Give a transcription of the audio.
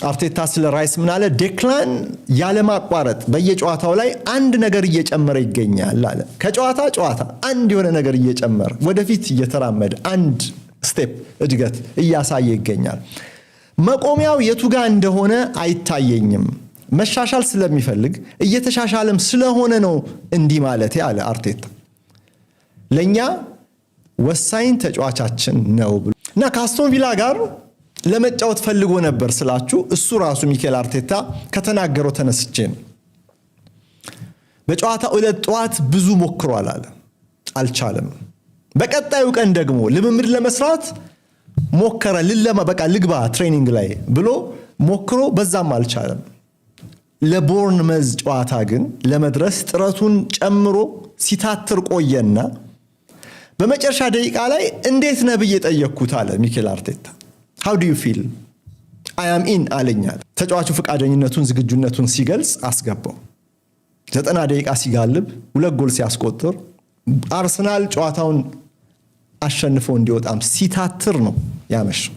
አርቴታ ስለ ራይስ ምን አለ? ዴክላን ያለ ማቋረጥ በየጨዋታው ላይ አንድ ነገር እየጨመረ ይገኛል አለ። ከጨዋታ ጨዋታ አንድ የሆነ ነገር እየጨመረ ወደፊት እየተራመደ አንድ ስቴፕ እድገት እያሳየ ይገኛል። መቆሚያው የቱ ጋር እንደሆነ አይታየኝም። መሻሻል ስለሚፈልግ እየተሻሻለም ስለሆነ ነው እንዲህ ማለት ያለ አርቴታ ለኛ ወሳኝ ተጫዋቻችን ነው ብሎ እና ከአስቶን ቪላ ጋር ለመጫወት ፈልጎ ነበር ስላችሁ እሱ ራሱ ሚኬል አርቴታ ከተናገረው ተነስቼ ነው። በጨዋታው ዕለት ጠዋት ብዙ ሞክሯል አለ፣ አልቻለም። በቀጣዩ ቀን ደግሞ ልምምድ ለመስራት ሞከረ። በቃ ልግባ ትሬኒንግ ላይ ብሎ ሞክሮ በዛም አልቻለም። ለቦርንመዝ ጨዋታ ግን ለመድረስ ጥረቱን ጨምሮ ሲታትር ቆየና በመጨረሻ ደቂቃ ላይ እንዴት ነህ ብዬ ጠየቅኩት አለ ሚኬል አርቴታ። how do you feel? I am in አለኛል። ተጫዋቹ ፈቃደኝነቱን ዝግጁነቱን ሲገልጽ አስገባው። 90 ደቂቃ ሲጋልብ 2 ጎል ሲያስቆጥር አርሰናል ጨዋታውን አሸንፎ እንዲወጣም ሲታትር ነው ያመሸው።